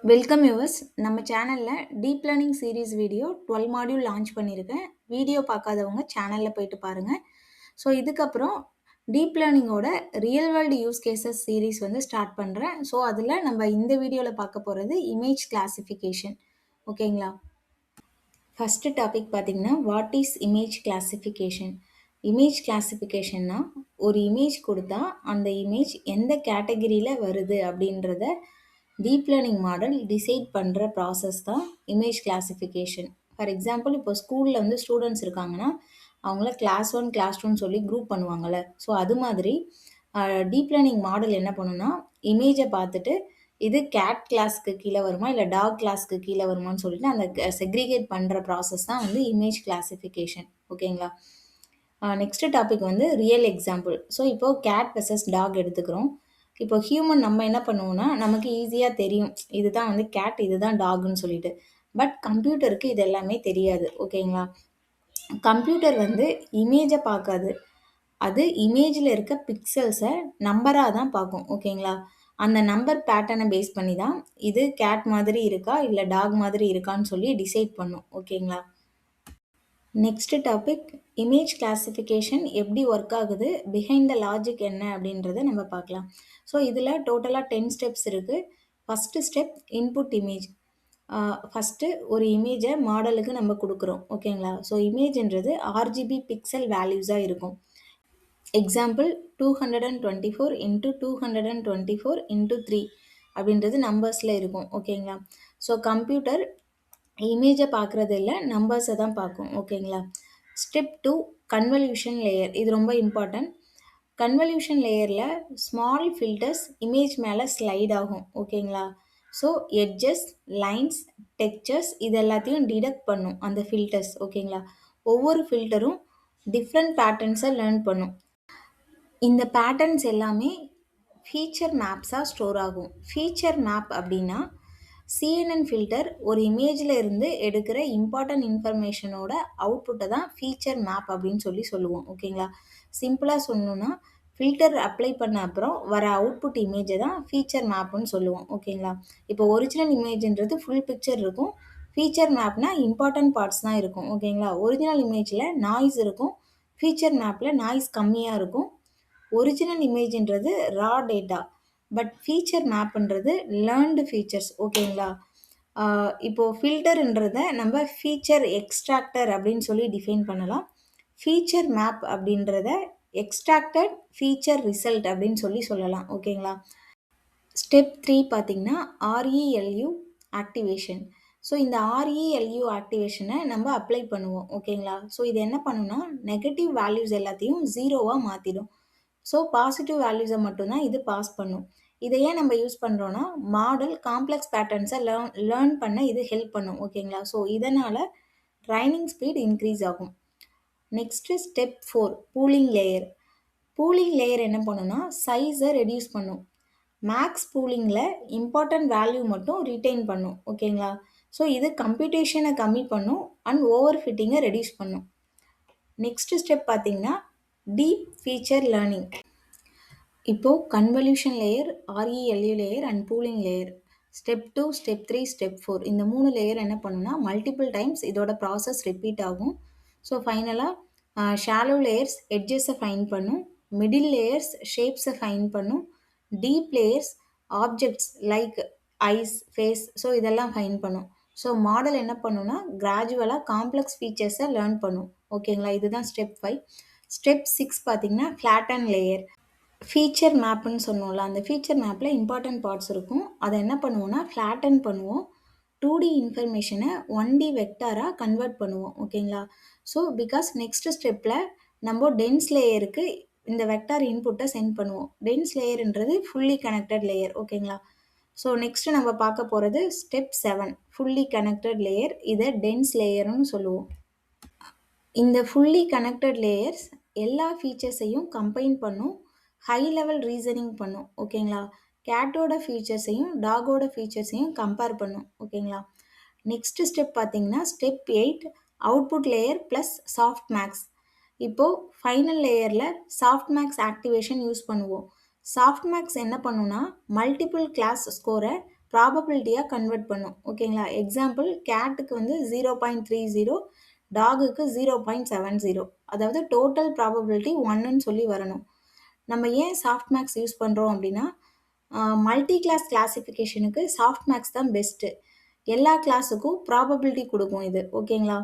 Welcome yours. நம்ம சேனல்ல deep learning series video 12 module launch பண்ணியிருக்கேன். வீடியோ பார்க்காதவங்க சேனல்ல போயிட்டு பாருங்க. ஸோ இதுக்கப்புறம் டீப் லேர்னிங்கோட real world use cases series வந்து ஸ்டார்ட் பண்ணுறேன். ஸோ அதில் நம்ம இந்த வீடியோவில் பார்க்க போகிறது இமேஜ் கிளாசிஃபிகேஷன். ஓகேங்களா? ஃபஸ்ட்டு டாபிக் பார்த்தீங்கன்னா what is image classification. Image கிளாசிஃபிகேஷன்னா ஒரு இமேஜ் கொடுத்தா அந்த இமேஜ் எந்த கேட்டகரியில் வருது அப்படின்றத டீப் லேர்னிங் மாடல் டிசைட் பண்ணுற ப்ராசஸ் தான் இமேஜ் கிளாசிஃபிகேஷன். ஃபார் எக்ஸாம்பிள் இப்போ ஸ்கூலில் வந்து ஸ்டூடெண்ட்ஸ் இருக்காங்கன்னா அவங்கள கிளாஸ் ஒன் கிளாஸ் டூன்னு சொல்லி குரூப் பண்ணுவாங்கள்ல. ஸோ அது மாதிரி டீப் லேர்னிங் மாடல் என்ன பண்ணுன்னா இமேஜை பார்த்துட்டு இது கேட் கிளாஸ்க்கு கீழே வருமா இல்லை டாக் கிளாஸ்க்கு கீழே வருமான்னு சொல்லிட்டு அந்த செக்ரிகேட் பண்ணுற ப்ராசஸ் தான் வந்து இமேஜ் கிளாசிஃபிகேஷன். ஓகேங்களா? நெக்ஸ்ட் டாபிக் வந்து ரியல் எக்ஸாம்பிள். ஸோ இப்போ கேட் வெர்சஸ் டாக் எடுத்துக்கிறோம். இப்போ ஹியூமன் நம்ம என்ன பண்ணுவோம்னா நமக்கு ஈஸியாக தெரியும் இதுதான் வந்து கேட் இதுதான் டாக்னு சொல்லிட்டு. பட் கம்ப்யூட்டருக்கு இது எல்லாமே தெரியாது. ஓகேங்களா? கம்ப்யூட்டர் வந்து இமேஜை பார்க்காது. அது இமேஜில் இருக்க பிக்சல்ஸை நம்பராக தான் பார்க்கும். ஓகேங்களா? அந்த நம்பர் பேட்டர்னை பேஸ் பண்ணி தான் இது கேட் மாதிரி இருக்கா இல்லை டாக் மாதிரி இருக்கான்னு சொல்லி டிசைட் பண்ணும். ஓகேங்களா? நெக்ஸ்ட் டாபிக் இமேஜ் கிளாசிஃபிகேஷன் எப்படி ஒர்க் ஆகுது, பிஹைண்ட் த லாஜிக் என்ன அப்படின்றத நம்ம பார்க்கலாம். ஸோ இதில் டோட்டலாக 10 ஸ்டெப்ஸ் இருக்குது. First step input image. First ஒரு இமேஜை மாடலுக்கு நம்ம கொடுக்குறோம். ஓகேங்களா? ஸோ இமேஜ்ன்றது ஆர்ஜிபி பிக்சல் வேல்யூஸாக இருக்கும். எக்ஸாம்பிள் 224 இன்ட்டு 224 இன்ட்டு 3 அப்படின்றது நம்பர்ஸில் இருக்கும். ஓகேங்களா? ஸோ கம்ப்யூட்டர் இமேஜை பார்க்குறது இல்லை நம்பர்ஸை தான் பார்க்கும். ஓகேங்களா? Step 2 convolution layer. இது ரொம்ப இம்பார்ட்டன்ட். கன்வல்யூஷன் லேயரில் ஸ்மால் ஃபில்டர்ஸ் இமேஜ் மேலே ஸ்லைட் ஆகும். ஓகேங்களா? ஸோ எட்ஜஸ், லைன்ஸ், டெக்ஸ்சர்ஸ் இது எல்லாத்தையும் டிடெக்ட் பண்ணும் அந்த ஃபில்டர்ஸ். ஓகேங்களா? ஒவ்வொரு ஃபில்டரும் டிஃப்ரெண்ட் பேட்டர்ன்ஸை லேர்ன் பண்ணும். இந்த பேட்டர்ன்ஸ் எல்லாமே ஃபீச்சர் மேப்ஸாக ஸ்டோர் ஆகும். ஃபீச்சர் மேப் அப்படின்னா CNN ஃபில்டர் ஒரு இமேஜில் இருந்து எடுக்கிற இம்பார்ட்டன்ட் இன்ஃபர்மேஷனோட அவுட்புட்டை தான் ஃபீச்சர் மேப் அப்படின்னு சொல்லி சொல்லுவோம். ஓகேங்களா? சிம்பிளாக சொல்லணுன்னா ஃபில்டர் அப்ளை பண்ண அப்புறம் வர அவுட்புட் இமேஜை தான் ஃபீச்சர் மேப்புன்னு சொல்லுவோம். ஓகேங்களா? இப்போ ஒரிஜினல் இமேஜ்ன்றது ஃபுல் பிக்சர் இருக்கும். ஃபீச்சர் மேப்னா இம்பார்ட்டன்ட் பார்ட்ஸ் தான் இருக்கும். ஓகேங்களா? ஒரிஜினல் இமேஜில் நாய்ஸ் இருக்கும். ஃபீச்சர் மேப்பில் நாய்ஸ் கம்மியாக இருக்கும். ஒரிஜினல் இமேஜ்ன்றது ரா டேட்டா. பட் ஃபீச்சர் மேப்ன்றது லேர்ன்டு ஃபீச்சர்ஸ். ஓகேங்களா? இப்போது ஃபில்டர்ன்றதை நம்ம ஃபீச்சர் எக்ஸ்ட்ராக்டர் அப்படின்னு சொல்லி டிஃபைன் பண்ணலாம். ஃபீச்சர் மேப் அப்படின்றத எக்ஸ்ட்ராக்டட் ஃபீச்சர் ரிசல்ட் அப்படின்னு சொல்லி சொல்லலாம். ஓகேங்களா? ஸ்டெப் 3 பார்த்தீங்கன்னா RELU ஆக்டிவேஷன். ஸோ இந்த RELU ஆக்டிவேஷனை நம்ம அப்ளை பண்ணுவோம். ஓகேங்களா? ஸோ இது என்ன பண்ணுன்னா நெகட்டிவ் வேல்யூஸ் எல்லாத்தையும் ஜீரோவாக மாற்றிடும். ஸோ பாசிட்டிவ் வேல்யூஸை மட்டும்தான் இது பாஸ் பண்ணும். இதை ஏன் நம்ம யூஸ் பண்ணுறோன்னா மாடல் காம்ப்ளெக்ஸ் பேட்டர்ன்ஸை லேர்ன் பண்ண இது ஹெல்ப் பண்ணும். ஓகேங்களா? ஸோ இதனால் ட்ரைனிங் ஸ்பீட் இன்க்ரீஸ் ஆகும். Next step 4 pooling layer. Pooling layer என்ன பண்ணுன்னா சைஸை ரெடியூஸ் பண்ணும். மேக்ஸ் பூலிங்கில் இம்பார்ட்டன்ட் வேல்யூ மட்டும் ரிட்டைன் பண்ணும். ஓகேங்களா? ஸோ இது கம்ப்யூட்டேஷனை கம்மி பண்ணும் அண்ட் ஓவர் ஃபிட்டிங்கை ரெடியூஸ் பண்ணும். நெக்ஸ்ட் ஸ்டெப் பார்த்தீங்கன்னா டீப் ஃபீச்சர் லேர்னிங். இப்போது convolution layer, RELU layer and pooling layer. Step 2, step 3, step 4 இந்த 3 லேயர் என்ன பண்ணுன்னா மல்டிபிள் டைம்ஸ் இதோட ப்ராசஸ் ரிப்பீட் ஆகும். ஸோ ஃபைனலாக ஷாலோ லேயர்ஸ் எட்ஜஸை ஃபைன் பண்ணும். மிடில் லேயர்ஸ் ஷேப்ஸை ஃபைன் பண்ணும். Deep layers objects like eyes, face so இதெல்லாம் ஃபைன் பண்ணும். ஸோ மாடல் என்ன பண்ணுன்னா கிராஜுவலாக காம்ப்ளெக்ஸ் ஃபீச்சர்ஸை லேர்ன் பண்ணும். ஓகேங்களா? இதுதான் ஸ்டெப் 5. ஸ்டெப் 6 பார்த்தீங்கன்னா ஃப்ளாட்டன் லேயர். ஃபீச்சர் மேப்புன்னு சொன்னோம்ல, அந்த ஃபீச்சர் மேப்பில் இம்பார்ட்டன்ட் பார்ட்ஸ் இருக்கும். அதை என்ன பண்ணுவோம்னா ஃப்ளாட்டன் பண்ணுவோம். 2D இன்ஃபர்மேஷனை 1D வெக்டாராக கன்வெர்ட் பண்ணுவோம். ஓகேங்களா? ஸோ பிகாஸ் நெக்ஸ்ட் ஸ்டெப்பில் நம்ம டென்ஸ் லேயருக்கு இந்த வெக்டார் இன்புட்டை சென்ட் பண்ணுவோம். டென்ஸ் லேயர்ன்றது ஃபுல்லி கனெக்டட் லேயர். ஓகேங்களா? ஸோ நெக்ஸ்ட்டு நம்ம பார்க்க போகிறது ஸ்டெப் 7 ஃபுல்லி கனெக்டட் லேயர். இதை டென்ஸ் லேயர்னு சொல்லுவோம். இந்த ஃபுல்லி கனெக்டட் லேயர்ஸ் எல்லா ஃபீச்சர்ஸையும் கம்பைன் பண்ணும். ஹை லெவல் ரீசனிங் பண்ணும். ஓகேங்களா? கேட்டோட ஃபீச்சர்ஸையும் டாகோட ஃபீச்சர்ஸையும் கம்பேர் பண்ணும். ஓகேங்களா? நெக்ஸ்ட் ஸ்டெப் பார்த்தீங்கன்னா step 8 output layer plus softmax. இப்போது ஃபைனல் லேயரில் சாஃப்ட் மேக்ஸ் ஆக்டிவேஷன் யூஸ் பண்ணுவோம். சாஃப்ட் மேக்ஸ் என்ன பண்ணுன்னா மல்டிபிள் கிளாஸ் ஸ்கோரை ப்ராபபிலிட்டியாக கன்வெர்ட் பண்ணும். ஓகேங்களா? எக்ஸாம்பிள் கேட்டுக்கு வந்து 0.30, டாகுக்கு 0.70. அதாவது டோட்டல் ப்ராபபிலிட்டி 1ன்னு சொல்லி வரணும். நம்ம ஏன் சாஃப்ட் மேக்ஸ் யூஸ் பண்ணுறோம் அப்படின்னா, மல்டி கிளாஸ் கிளாசிஃபிகேஷனுக்கு சாஃப்ட் மேக்ஸ் தான் பெஸ்ட்டு. எல்லா கிளாஸுக்கும் ப்ராபபிலிட்டி கொடுக்கும் இது. ஓகேங்களா?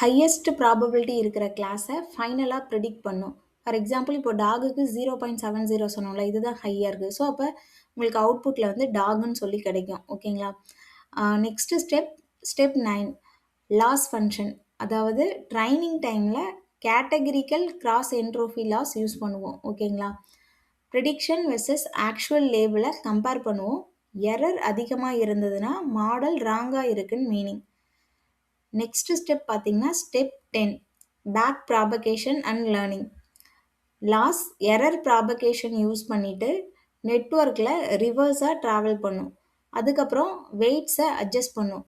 ஹையஸ்ட் ப்ராபபிலிட்டி இருக்கிற கிளாஸை ஃபைனலாக ப்ரிடிக்ட் பண்ணும். ஃபார் எக்ஸாம்பிள் இப்போ டாகுக்கு 0.70 சொன்னோம்ல, இதுதான் ஹையாக இருக்குது. ஸோ அப்போ உங்களுக்கு அவுட்புட்டில் வந்து டாகுன்னு சொல்லி கிடைக்கும். ஓகேங்களா? Next step 9 loss function. அதாவது ட்ரைனிங் டைமில் categorical cross entropy loss use பண்ணுவோம். ஓகேங்களா? ப்ரிடிக்ஷன் வெர்சஸ் ஆக்சுவல் லேபிளை கம்பேர் பண்ணுவோம். எரர் அதிகமாக இருந்ததுன்னா மாடல் ராங்காக இருக்குன்னு மீனிங். நெக்ஸ்ட் ஸ்டெப் பார்த்தீங்கன்னா step 10 back propagation and learning. Loss error propagation use பண்ணிவிட்டு நெட்வொர்க்கில் ரிவர்ஸாக ட்ராவல் பண்ணும். அதுக்கப்புறம் வெயிட்ஸை அட்ஜஸ்ட் பண்ணும்.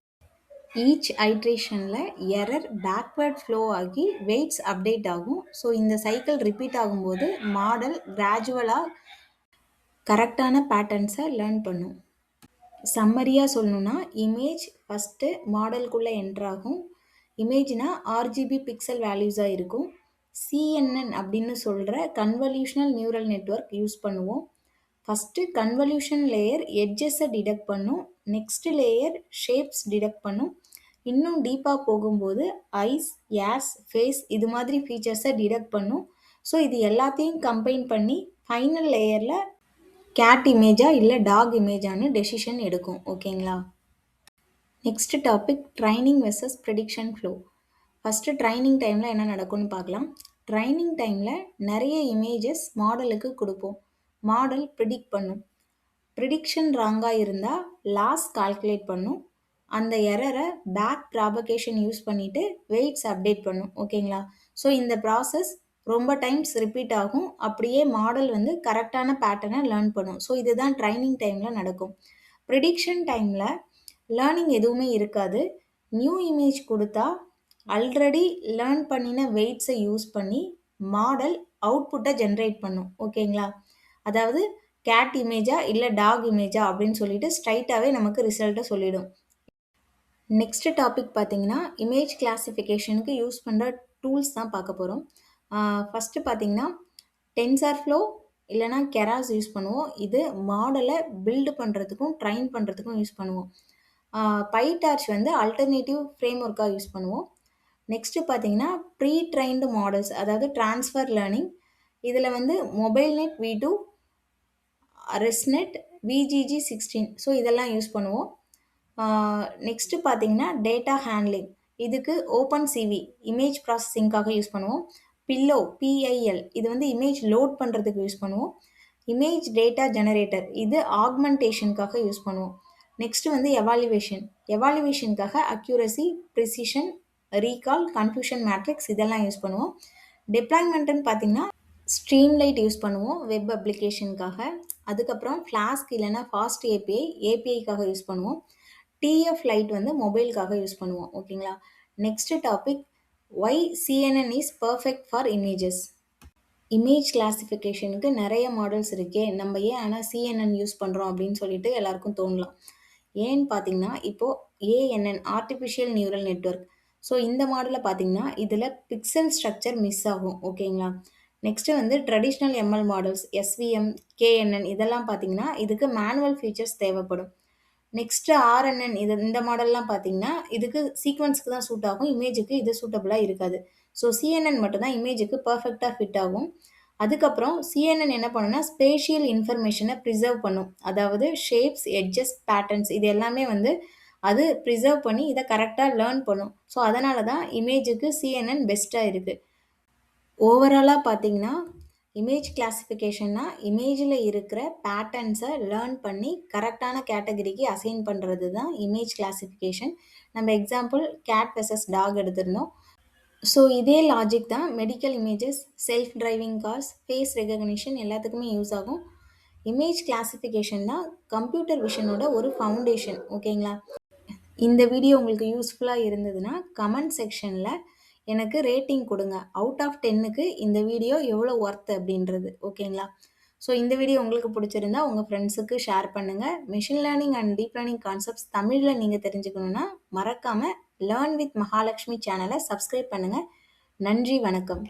ஈச் ஐட்ரேஷனில் எரர் பேக்வேர்ட் ஃப்ளோ ஆகி வெயிட்ஸ் அப்டேட் ஆகும். ஸோ இந்த சைக்கிள் ரிப்பீட் ஆகும்போது மாடல் கிராஜுவலாக கரெக்டான பேட்டர்ன்ஸை லேர்ன் பண்ணும். சம்மரியாக சொல்லணுன்னா இமேஜ் ஃபஸ்ட்டு மாடலுக்குள்ளே என்ட்ராகும். இமேஜ்னா ஆர்ஜிபி பிக்சல் வேல்யூஸாக இருக்கும். சிஎன்என் அப்படின்னு சொல்கிற கன்வல்யூஷனல் நியூரல் நெட்வொர்க் யூஸ் பண்ணுவோம். ஃபஸ்ட்டு கன்வல்யூஷன் லேயர் எட்ஜஸை டிடெக்ட் பண்ணும். நெக்ஸ்ட் லேயர் ஷேப்ஸ் டிடெக்ட் பண்ணும். இன்னும் டீப்பாக போகும்போது ஐஸ், ஏர்ஸ், ஃபேஸ் இது மாதிரி ஃபீச்சர்ஸை டிடெக்ட் பண்ணும். ஸோ இது எல்லாத்தையும் கம்பைன் பண்ணி ஃபைனல் லேயரில் கேட் இமேஜா இல்லை டாக் இமேஜான்னு டெசிஷன் எடுக்கும். ஓகேங்களா? Next topic training versus prediction flow. First training டைமில் என்ன நடக்கும்னு பார்க்கலாம். ட்ரைனிங் டைமில் நிறைய இமேஜஸ் மாடலுக்கு கொடுப்போம். மாடல் ப்ரிடிக்ட் பண்ணும். ப்ரிடிக்ஷன் ராங்காக இருந்தால் லாஸ் கால்குலேட் பண்ணும். அந்த எரரை பேக் ப்ராபகேஷன் யூஸ் பண்ணிவிட்டு வெயிட்ஸ் அப்டேட் பண்ணும். ஓகேங்களா? ஸோ இந்த ப்ராசஸ் ரொம்ப டைம்ஸ் ரிப்பீட் ஆகும். அப்படியே மாடல் வந்து கரெக்டான பேட்டர்னை லேர்ன் பண்ணும். ஸோ இதுதான் ட்ரைனிங் டைமில் நடக்கும். ப்ரிடிக்ஷன் டைமில் லேர்னிங் எதுவுமே இருக்காது. நியூ இமேஜ் கொடுத்தா ஆல்ரெடி லேர்ன் பண்ணின வெயிட்ஸை யூஸ் பண்ணி மாடல் அவுட்புட்டை ஜென்ரேட் பண்ணும். ஓகேங்களா? அதாவது கேட் இமேஜா இல்லை டாக் இமேஜா அப்படின்னு சொல்லிட்டு ஸ்ட்ரைட்டாகவே நமக்கு ரிசல்ட்டை சொல்லிடும். நெக்ஸ்ட் டாபிக் பார்த்தீங்கன்னா இமேஜ் கிளாசிஃபிகேஷனுக்கு யூஸ் பண்ணுற டூல்ஸ் தான் பார்க்க போகிறோம். ஃபஸ்ட்டு பார்த்தீங்கன்னா டென்சர்ஃப்ளோ இல்லைனா கெராஸ் யூஸ் பண்ணுவோம். இது மாடலை பில்டு பண்ணுறதுக்கும் ட்ரைன் பண்ணுறதுக்கும் யூஸ் பண்ணுவோம். பைடார்ச் வந்து அல்டர்னேட்டிவ் ஃப்ரேம் ஒர்க்காக யூஸ் பண்ணுவோம். நெக்ஸ்ட்டு பார்த்தீங்கன்னா ப்ரீ ட்ரைன்டு மாடல்ஸ், அதாவது ட்ரான்ஸ்ஃபர் லேர்னிங். இதில் வந்து MobileNet V2, ResNet, VGG16 so இதெல்லாம் யூஸ் பண்ணுவோம். நெக்ஸ்ட்டு பார்த்தீங்கன்னா டேட்டா ஹேண்ட்லிங். இதுக்கு ஓப்பன் சிவி இமேஜ் ப்ராசஸிங்காக யூஸ் பண்ணுவோம். பில்லோ PIL இது வந்து இமேஜ் லோட் பண்ணுறதுக்கு யூஸ் பண்ணுவோம். இமேஜ் டேட்டா ஜெனரேட்டர் இது ஆக்மெண்டேஷனுக்காக யூஸ் பண்ணுவோம். நெக்ஸ்ட்டு வந்து எவாலுவேஷனுக்காக accuracy, precision, recall, confusion matrix இதெல்லாம் யூஸ் பண்ணுவோம். டிப்ளாய்மெண்ட்டுன்னு பார்த்தீங்கன்னா ஸ்ட்ரீம்லைட் யூஸ் பண்ணுவோம் வெப் அப்ளிகேஷனுக்காக. அதுக்கப்புறம் ஃப்ளாஸ்க் இல்லைனா ஃபாஸ்ட் ஏபிஐக்காக யூஸ் பண்ணுவோம். TF லைட் வந்து மொபைலுக்காக யூஸ் பண்ணுவோம். ஓகேங்களா? Next topic why CNN is perfect for images. Image கிளாசிஃபிகேஷனுக்கு நிறைய மாடல்ஸ் இருக்கே, நம்ம ஏன் ஆனால் CNN யூஸ் பண்ணுறோம் அப்படின்னு சொல்லிட்டு எல்லாருக்கும் தோணலாம். ஏன்னு பார்த்தீங்கன்னா இப்போது ANN artificial neural network. So இந்த மாடலை பார்த்தீங்கன்னா இதில் பிக்சல் ஸ்ட்ரக்சர் மிஸ் ஆகும். ஓகேங்களா? நெக்ஸ்ட்டு வந்து traditional ML models SVM, KNN இதெல்லாம் பார்த்தீங்கன்னா இதுக்கு மேனுவல் ஃபீச்சர்ஸ் தேவைப்படும். நெக்ஸ்ட்டு RNN இந்த மாடல்லாம் பார்த்தீங்கன்னா இதுக்கு சீக்வன்ஸ்க்கு தான் சூட் ஆகும். இமேஜுக்கு இது சூட்டபுளாக இருக்காது. ஸோ CNN மட்டும்தான் இமேஜுக்கு பர்ஃபெக்டாக ஃபிட் ஆகும். அதுக்கப்புறம் CNN என்ன பண்ணுன்னா ஸ்பேஷியல் இன்ஃபர்மேஷனை ப்ரிசர்வ் பண்ணும். அதாவது ஷேப்ஸ், எட்ஜஸ், பேட்டர்ன்ஸ் இது எல்லாமே வந்து அது ப்ரிசர்வ் பண்ணி இதை கரெக்டாக லேர்ன் பண்ணும். ஸோ அதனால தான் இமேஜுக்கு CNN பெஸ்ட்டாக இருக்குது. ஓவராலாக பார்த்தீங்கன்னா இமேஜ் கிளாசிஃபிகேஷன்னா இமேஜில் இருக்கிற பேட்டர்ன்ஸை லேர்ன் பண்ணி கரெக்டான கேட்டகரிக்கு அசைன் பண்ணுறது தான் இமேஜ் கிளாசிஃபிகேஷன். நம்ம எக்ஸாம்பிள் கேட் வெர்சஸ் டாக் எடுத்திருந்தோம். ஸோ இதே லாஜிக் தான் medical images, self driving cars, face recognition எல்லாத்துக்குமே யூஸ் ஆகும். இமேஜ் கிளாசிஃபிகேஷன் தான் கம்ப்யூட்டர் விஷனோட ஒரு ஃபவுண்டேஷன். ஓகேங்களா? இந்த வீடியோ உங்களுக்கு யூஸ்ஃபுல்லாக இருந்ததுன்னா கமெண்ட் செக்ஷனில் எனக்கு ரேட்டிங் கொடுங்க. அவுட் ஆஃப் 10க்கு இந்த வீடியோ எவ்வளோ ஒர்த் அப்படின்றது. ஓகேங்களா? ஸோ இந்த வீடியோ உங்களுக்கு பிடிச்சிருந்தா உங்கள் ஃப்ரெண்ட்ஸுக்கு ஷேர் பண்ணுங்கள். Machine learning and deep learning concepts தமிழில் நீங்கள் தெரிஞ்சுக்கணுன்னா மறக்காமல் லேர்ன் வித் மகாலட்சுமி சேனலை சப்ஸ்கிரைப் பண்ணுங்கள். நன்றி, வணக்கம்.